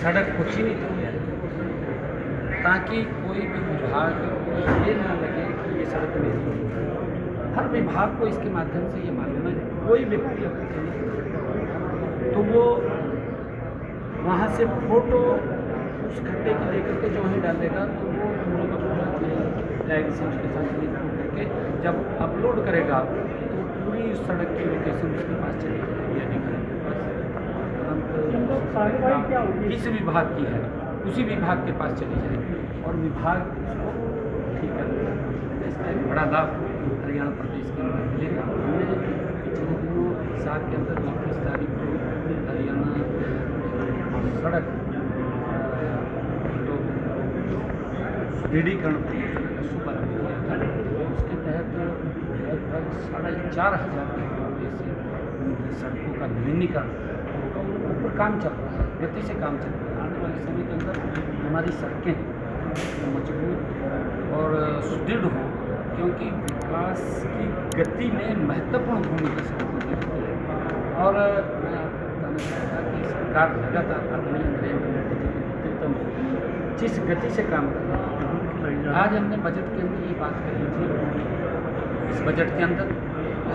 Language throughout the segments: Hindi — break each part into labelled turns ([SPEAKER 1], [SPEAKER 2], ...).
[SPEAKER 1] सड़क को चिन्हित किया ताकि कोई भी विभाग को ये ना लगे कि ये सड़क मेरी है। हर विभाग को इसके माध्यम से ये मालूम है कोई व्यक्ति तो वो वहाँ से फोटो उस खड्डे को लेकर के जो है डालेगा तो वो पूरा का पूरा टैग से उसके साथ लिंक करके जब अपलोड करेगा तो पूरी उस सड़क की लोकेशन उसके पास चली जाएगी अधिकारी के पास किस विभाग की है उसी विभाग के पास चली जाएगी और विभाग उसको ठीक करेगा। इसका एक बड़ा लाभ हरियाणा प्रदेश के अंदर मिलेगा। हमने पिछले दिनों साल के अंदर 21 तारीख को हरियाणा सड़क तो सुदृढ़ीकरण परियोजना का शुभारंभ किया था। उसके तहत लगभग 4,500 करोड़ रुपये से सड़कों का नवीनीकरण ऊपर काम चल रहा है, गति से काम चल रहा है। आने वाले समय के अंदर हमारी सड़कें मजबूत और सुदृढ़ हों क्योंकि विकास की गति में महत्वपूर्ण भूमिका सड़कों की है। और मैं आपको बताना चाहता कि सरकार लगातार आदरणीय नरेंद्र मोदी जी के नेतृत्व में जिस गति से काम कर रही है। आज हमने बजट के अंदर ये बात कही थी, इस बजट के अंदर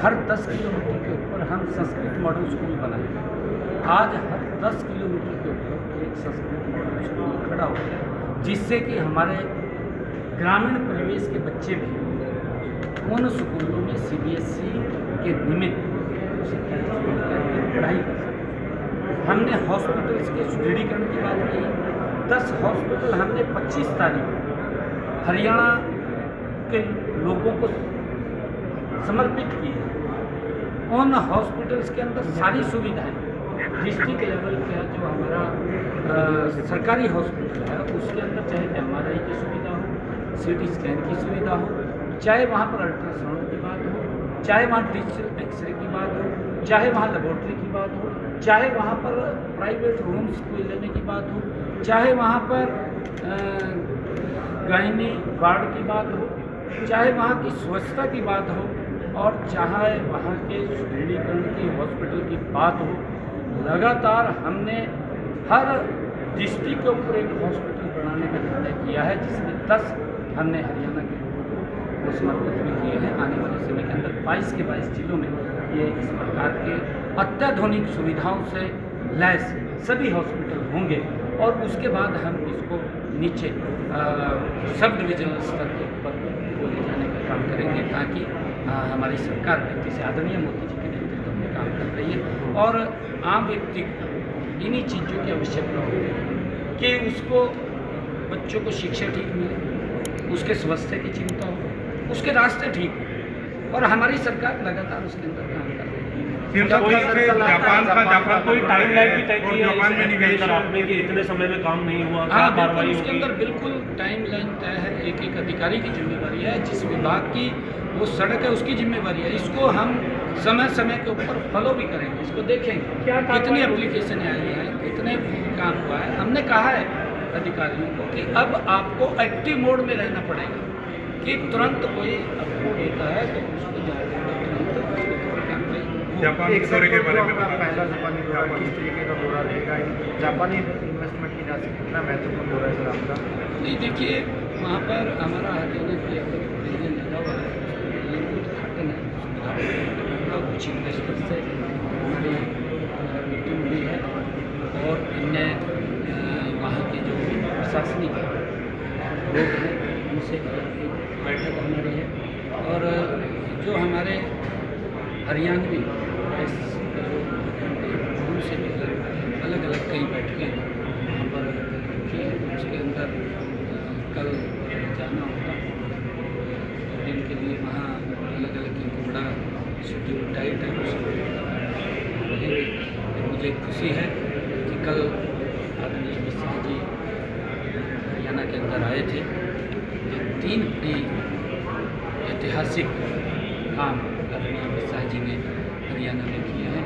[SPEAKER 1] हर 10 किलोमीटर के ऊपर हम संस्कृत मॉडल स्कूल बनाएंगे। आज हर 10 किलोमीटर के ऊपर एक संस्कृत मॉडल स्कूल खड़ा हो गया जिससे कि हमारे ग्रामीण परिवेश के बच्चे भी उन स्कूलों में CBSE के निमित्त पढ़ाई कर सकते। हमने हॉस्पिटल्स के सुदृढ़ीकरण की बात की। 10 हॉस्पिटल हमने 25 तारीख हरियाणा के लोगों को समर्पित किए। उन हॉस्पिटल्स के अंदर सारी सुविधाएं डिस्ट्रिक्ट लेवल का जो हमारा सरकारी हॉस्पिटल है उसके अंदर चाहे MRI की सुविधा हो, CT स्कैन की सुविधा हो, चाहे वहाँ पर अल्ट्रासाउंड की बात हो, चाहे वहाँ डिजिटल एक्सरे की बात हो, चाहे वहाँ लेबोरेटरी की बात हो, चाहे वहाँ पर प्राइवेट रूम्स को लेने की बात हो, चाहे वहाँ पर गायनी वार्ड की बात हो, चाहे वहाँ की स्वच्छता की बात हो और चाहे वहाँ के सुदृढ़ीकरण की हॉस्पिटल की बात हो। लगातार हमने हर डिस्ट्रिक्ट के ऊपर एक हॉस्पिटल बनाने का निर्णय किया है जिसमें 10 हमने हरियाणा के लोगों को समर्पित भी किए हैं। आने वाले समय के अंदर 22 के 22 जिलों में ये इस प्रकार के अत्याधुनिक सुविधाओं से लैस सभी हॉस्पिटल होंगे और उसके बाद हम इसको नीचे सब डिविजनल स्तर के ऊपर ले जाने का काम करेंगे ताकि हमारी सरकार व्यक्ति से आदरणीय मोदी जी के नेतृत्व में काम कर रही है और आम व्यक्ति को इन्हीं चीज़ों की आवश्यकता होगी कि उसको बच्चों को शिक्षा ठीक मिले, उसके स्वास्थ्य की चिंता हो, उसके रास्ते ठीक हो और हमारी सरकार लगातार उसके अंदर काम कर रही है।
[SPEAKER 2] जापान कोई टाइमलाइन भी तय की है जापान में नहीं गई आपने कि इतने समय में काम नहीं हुआ?
[SPEAKER 1] हाँ बिल्कुल, उसके अंदर बिल्कुल टाइमलाइन तय है। एक अधिकारी की जिम्मेवारी है, जिस विभाग की वो सड़क है उसकी जिम्मेवारी है। इसको हम समय समय के ऊपर फॉलो भी करेंगे, इसको देखेंगे कितनी एप्लीकेशन आई है, कितने काम हुआ है। हमने कहा है अधिकारियों को कि अब आपको एक्टिव मोड में रहना पड़ेगा कि तुरंत कोई आपको देता है तो उसको
[SPEAKER 2] जापानी दौरे के बारे में
[SPEAKER 3] पहला जापानी दौरा किस तरीके का दौरा रहेगा? जापानी इन्वेस्टमेंट की राशि कितना महत्वपूर्ण दौरा है सर आपका?
[SPEAKER 1] नहीं देखिए, वहाँ पर हमारा हरियाणा के प्रेसिडेंट लगा हुआ है, उद्घाटन है, कुछ इन्वेस्टर से हमारी मीटिंग हुई है और अन्य वहाँ के जो प्रशासनिक लोग हैं उनसे बैठक हमारी है और जो हमारे हरियाणवी उनसे भी अलग अलग कई बैठकें वहाँ पर की है। उसके अंदर कल जाना होगा दिन के लिए वहाँ अलग अलग क्योंकि बड़ा शेड्यूल टाइट है रहेंगे। मुझे खुशी है कि कल आदरणीय अमित शाह जी हरियाणा के अंदर आए थे। ये 3 बड़ी ऐतिहासिक काम आदरणीय अमित शाह जी ने हरियाणा में किए हैं।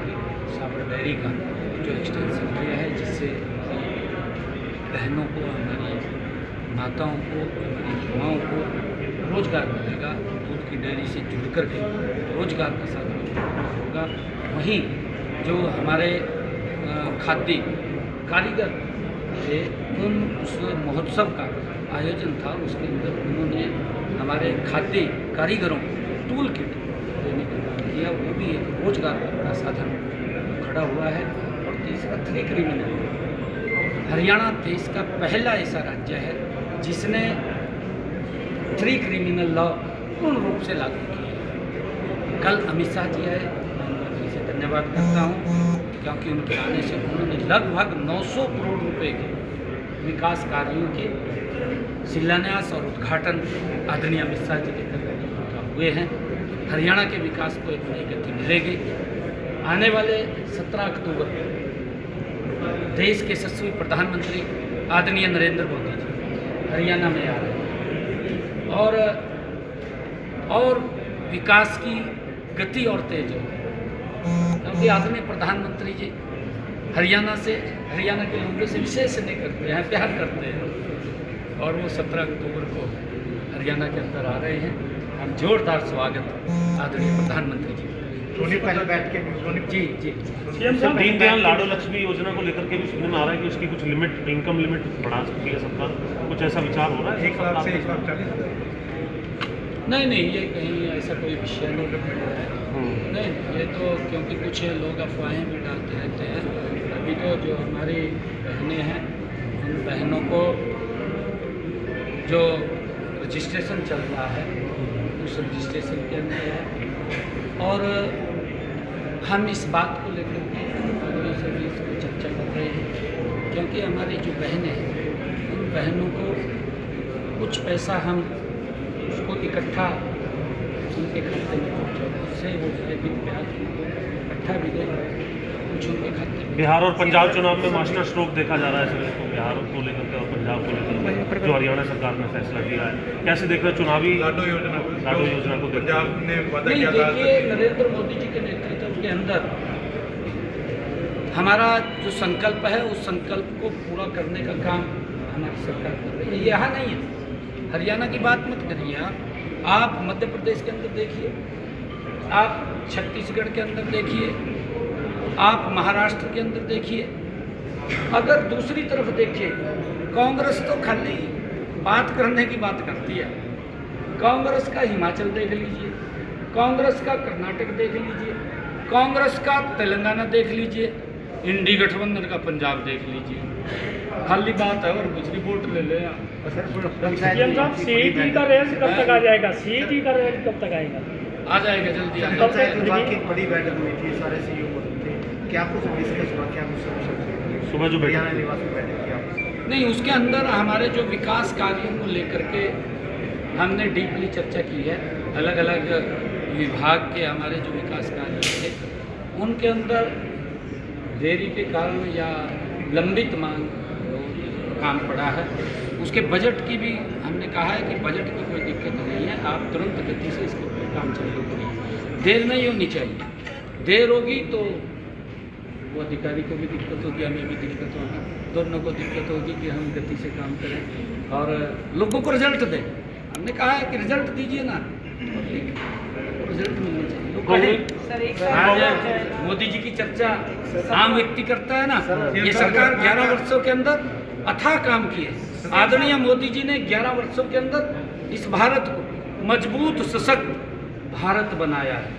[SPEAKER 1] साबर डेयरी का जो एक्सटेंशन किया है जिससे बहनों को, हमारी माताओं को, हमारी युवाओं को रोजगार मिलेगा। दूध की डेयरी से जुड़ कर के रोजगार का साधन होगा। वहीं जो हमारे खाद्य कारीगर थे उस महोत्सव का आयोजन था, उसके अंदर उन्होंने हमारे खाद्य कारीगरों को टूल किट देने का काम किया। वो भी एक रोजगार का साधन खड़ा हुआ है। और तीसरा 3 क्रिमिनल, हरियाणा देश का पहला ऐसा राज्य है जिसने 3 क्रिमिनल लॉ पूर्ण रूप से लागू किया है। कल अमित शाह जी आए, मैं उनका से धन्यवाद करता हूँ, क्योंकि उनके आने से उन्होंने लगभग 900 करोड़ रुपए के विकास कार्यों के शिलान्यास और उद्घाटन आदरणीय अमित शाह जी के करने हुए हैं। हरियाणा के विकास को एक नई गति मिलेगी। आने वाले 17 अक्टूबर को देश के यशस्वी प्रधानमंत्री आदरणीय नरेंद्र मोदी जी हरियाणा में आ रहे हैं और विकास की गति और तेज हो, क्योंकि आदरणीय प्रधानमंत्री जी हरियाणा के लोगों से विशेष स्नेह करते हैं, प्यार करते हैं। और वो 17 अक्टूबर को हरियाणा के अंदर आ रहे हैं। हम जोरदार स्वागत आदरणीय प्रधानमंत्री जी।
[SPEAKER 3] पहले बैठ के
[SPEAKER 1] जी
[SPEAKER 2] दीनदयाल लाडो लक्ष्मी योजना को लेकर के भी सुनने में आ रहा है कि उसकी कुछ लिमिट, इनकम लिमिट बढ़ा सकती है सरकार, कुछ ऐसा विचार हो रहा है?
[SPEAKER 3] 1 लाख से 1,40,000।
[SPEAKER 1] नहीं, ये कहीं ऐसा कोई विषय नहीं है। नहीं, ये तो क्योंकि कुछ लोग अफवाहें भी डालते रहते हैं। अभी तो जो हमारी बहनें हैं, उन बहनों को जो रजिस्ट्रेशन चल रहा है उस रजिस्ट्रेशन के अंदर है। और हम इस बात को लेकर के अगले सभी इसको चर्चा कर रहे हैं, क्योंकि हमारी जो बहनें हैं उन बहनों को कुछ पैसा हम उसको इकट्ठा उनके खाते में पहुँचाए, उससे वो डेबिट ब्याज इकट्ठा भी दे कुछ उनके खाते में।
[SPEAKER 2] बिहार और पंजाब चुनाव में मास्टर स्ट्रोक देखा जा रहा है सर इसको, बिहार को लेकर के और पंजाब को लेकर जो हरियाणा सरकार ने फैसला किया है, कैसे देख रहे हैं चुनावी
[SPEAKER 3] लाडो योजना
[SPEAKER 2] को?
[SPEAKER 3] पंजाब ने वादा
[SPEAKER 1] नहीं,
[SPEAKER 3] किया था।
[SPEAKER 1] देखिए, नरेंद्र मोदी जी के नेतृत्व के अंदर हमारा जो संकल्प है उस संकल्प को पूरा करने का काम हमारी सरकार कर रही है। यहाँ नहीं है, हरियाणा की बात मत करिए आप मध्य प्रदेश के अंदर देखिए, आप छत्तीसगढ़ के अंदर देखिए, आप महाराष्ट्र के अंदर देखिए। अगर दूसरी तरफ देखिए, कांग्रेस तो खाली बात करने की बात करती है। कांग्रेस का हिमाचल देख लीजिए, कांग्रेस का कर्नाटक देख लीजिए, कांग्रेस का तेलंगाना देख लीजिए, इंडी गठबंधन का पंजाब देख लीजिए। खाली बात है और कुछ रिपोर्ट ले ले।
[SPEAKER 4] सीएम साहब, सीईटी का रेस कब तक आ जाएगा? सीईटी का रेस कब तक आएगा?
[SPEAKER 1] आ जाएगा जल्दी।
[SPEAKER 3] पंचायत की एक बड़ी बैठक हुई थी, सारे सीईओ थे, क्या कुछ डिस्कस हुआ? क्या कुछ
[SPEAKER 2] सुबह जो
[SPEAKER 3] हरियाणा निवास में बैठक किया?
[SPEAKER 1] नहीं, उसके अंदर हमारे जो विकास कार्यों को लेकर के हमने डीपली चर्चा की है। अलग अलग विभाग के हमारे जो विकास कार्य थे उनके अंदर देरी के कारण या लंबित मांग काम पड़ा है। उसके बजट की भी हमने कहा है कि बजट की कोई दिक्कत नहीं है, आप तुरंत गति से इसके ऊपर काम चालू करिए। देर नहीं होनी चाहिए, देर होगी तो वो अधिकारी को भी दिक्कत होगी, हमें भी दिक्कत होगी, दोनों को दिक्कत होगी कि हम गति से काम करें और लोगों को रिजल्ट दें। हमने कहा है कि रिजल्ट दीजिए ना, रिजल्ट मिलना चाहिए। आज मोदी जी की चर्चा आम व्यक्ति करता है ना, ये सरकार 11 वर्षों के अंदर अथाह काम किए। आदरणीय मोदी जी ने 11 वर्षों के अंदर इस भारत को मजबूत सशक्त भारत बनाया है।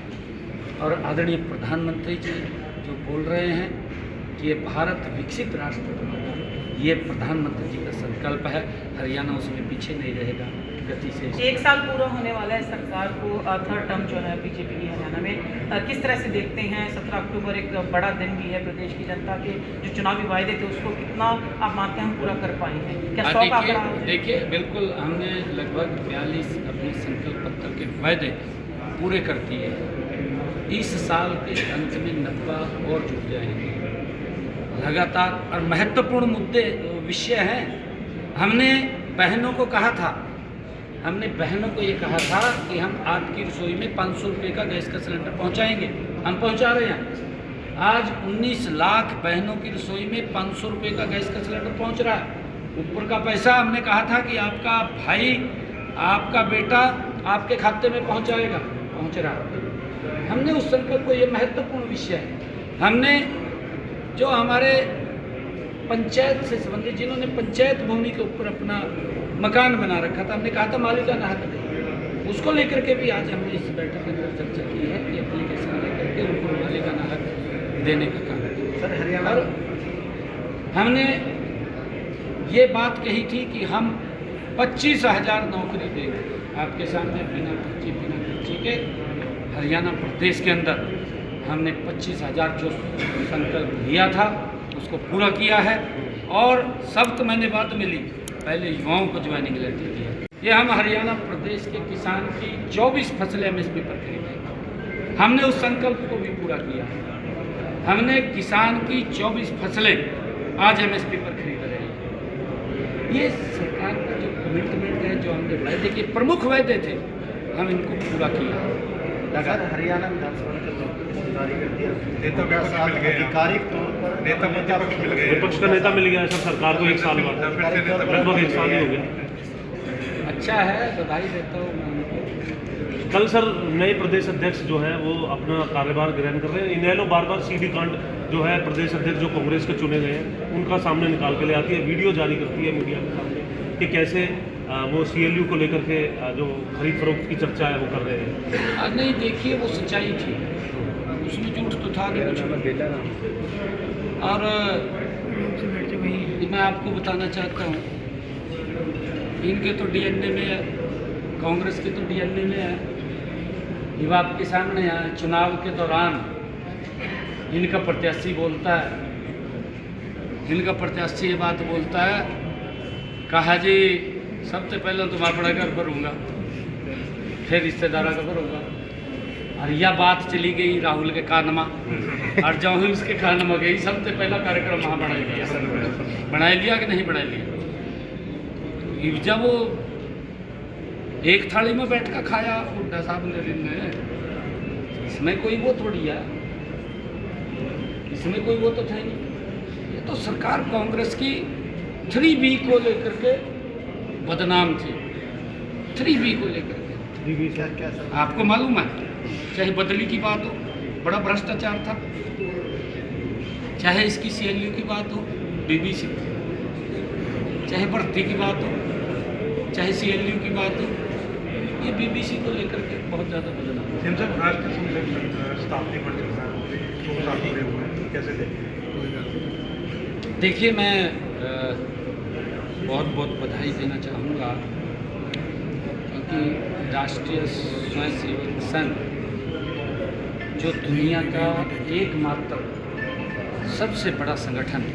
[SPEAKER 1] और आदरणीय प्रधानमंत्री जी जो बोल रहे हैं कि ये भारत विकसित राष्ट्र बनाना, ये प्रधानमंत्री जी का संकल्प है। हरियाणा उसमें पीछे नहीं रहेगा, गति से।
[SPEAKER 5] 1 साल पूरा होने वाला है सरकार को, थर्ड टर्म जो है बीजेपी की हरियाणा में, किस तरह से देखते हैं? 17 अक्टूबर एक बड़ा दिन भी है, प्रदेश की जनता के जो चुनावी वायदे थे उसको कितना आप मानते हैं हम पूरा कर पाएंगे? क्या 100 का आंकड़ा?
[SPEAKER 1] देखिए, बिल्कुल हमने लगभग 42 अपने संकल्प पत्र के वायदे पूरे कर दिए। इस साल के अंत में 90 और जुड़ जाएंगे लगातार। और महत्वपूर्ण मुद्दे विषय हैं। हमने बहनों को कहा था, हमने बहनों को ये कहा था कि हम आपकी रसोई में 500 रुपये का गैस का सिलेंडर पहुंचाएंगे। हम पहुंचा रहे हैं। आज 19 लाख बहनों की रसोई में 500 रुपये का गैस का सिलेंडर पहुंच रहा है। ऊपर का पैसा हमने कहा था कि आपका भाई, आपका बेटा आपके खाते में पहुंचाएगा, पहुंच रहा है। हमने उस संकल्प को, ये महत्वपूर्ण विषय है। हमने जो हमारे पंचायत से संबंधित, जिन्होंने पंचायत भूमि के ऊपर अपना मकान बना रखा था, हमने कहा था मालिकाना हक नहीं, उसको लेकर के भी आज हमने इस बैठक के अंदर चर्चा की है कि एप्लीकेशन लेकर के उनको मालिकाना हक देने का काम है।
[SPEAKER 3] सर हरियाणा
[SPEAKER 1] और हमने ये बात कही थी कि हम 25,000 नौकरी देंगे, आपके सामने बिना खर्ची के हरियाणा प्रदेश के अंदर हमने 25,000 जो संकल्प लिया था उसको पूरा किया है। और सख्त मैंने बात मिली, पहले युवाओं को ज्वाइनिंग लेटर दी है। ये हम हरियाणा प्रदेश के किसान की 24 फसलें MSP पर खरीदेंगे, हमने उस संकल्प को भी पूरा किया। हमने किसान की 24 फसलें आज MSP पर खरीद रहे हैं। ये सरकार का जो कमिटमेंट है, जो हमने वायदे के प्रमुख वायदे थे, हम इनको पूरा किया।
[SPEAKER 3] सर हरियाणा विधानसभा ने तो जारी कर दिया,
[SPEAKER 6] नेता प्रतिपक्ष मिल गए,
[SPEAKER 3] आधिकारिक तौर पर
[SPEAKER 6] नेता प्रतिपक्ष मिल गए,
[SPEAKER 2] विपक्ष का नेता मिल गया है सर सरकार को 1 साल बाद, लगभग 1 साल ही हो गया।
[SPEAKER 1] अच्छा है, बधाई देता हूँ मैं उनको।
[SPEAKER 2] कल सर नए प्रदेश अध्यक्ष जो है वो अपना कार्यभार ग्रहण कर रहे हैं। इनेलो बार बार CD कांड जो है प्रदेश अध्यक्ष जो कांग्रेस के चुने गए हैं उनका सामने निकाल के ले आती है, वीडियो जारी करती है मीडिया के सामने कि कैसे वो CLU को लेकर के जो खरीद फरोख्त की चर्चा है वो कर रहे हैं।
[SPEAKER 1] नहीं, देखिए वो सच्चाई थी, उसमें झूठ तो था नहीं कुछ। और मैं आपको बताना चाहता हूँ, इनके तो DNA में है, कांग्रेस के तो DNA में है। ये आपके सामने है, चुनाव के दौरान इनका प्रत्याशी बोलता है, इनका प्रत्याशी ये बात बोलता है, कहा जी सबसे पहले तो मैं अपना घर भरूँगा, फिर रिश्तेदारों का भरूँगा। और यह बात चली गई राहुल के कान में, और जब ही उसके कान में गई सबसे पहला कार्यक्रम वहाँ बना लिया कि नहीं बना लिया। जब वो एक थाली में बैठ कर खाया हुड्डा साहब ने दिन में, इसमें कोई वो थोड़ी है, इसमें कोई वो तो था नहीं। ये तो सरकार कांग्रेस की 3B को लेकर के बदनाम थी, 3B को लेकर के।
[SPEAKER 3] क्या सर
[SPEAKER 1] आपको मालूम है, चाहे बदली की बात हो, बड़ा भ्रष्टाचार था, चाहे इसकी CLU की बात हो, BBC, चाहे भर्ती की बात हो, चाहे CLU की बात हो, ये BBC को लेकर के बहुत ज़्यादा बदनाम।
[SPEAKER 6] सर आज स्थापना पर चल रहा है, 2 साल पूरे हुए हैं, कैसे देखें?
[SPEAKER 1] देखिए, मैं बहुत बहुत बधाई देना चाहूँगा, क्योंकि राष्ट्रीय स्वयंसेवक संघ जो दुनिया का एकमात्र सबसे बड़ा संगठन है,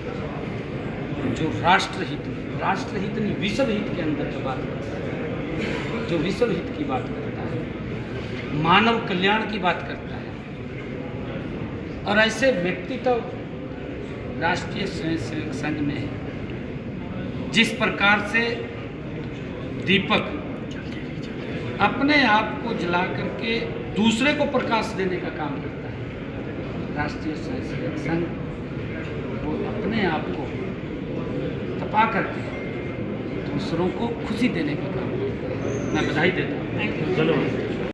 [SPEAKER 1] जो राष्ट्रहित नहीं विश्व हित के अंदर जो बात करता है, जो विश्व हित की बात करता है, मानव कल्याण की बात करता है, और ऐसे व्यक्ति तो राष्ट्रीय स्वयंसेवक संघ में है। जिस प्रकार से दीपक अपने आप को जला करके दूसरे को प्रकाश देने का काम करता है, राष्ट्रीय स्वयंसेवक संघ वो अपने आप को तपा करके दूसरों को खुशी देने का काम करता है। मैं बधाई देता हूँ।
[SPEAKER 2] धन्यवाद।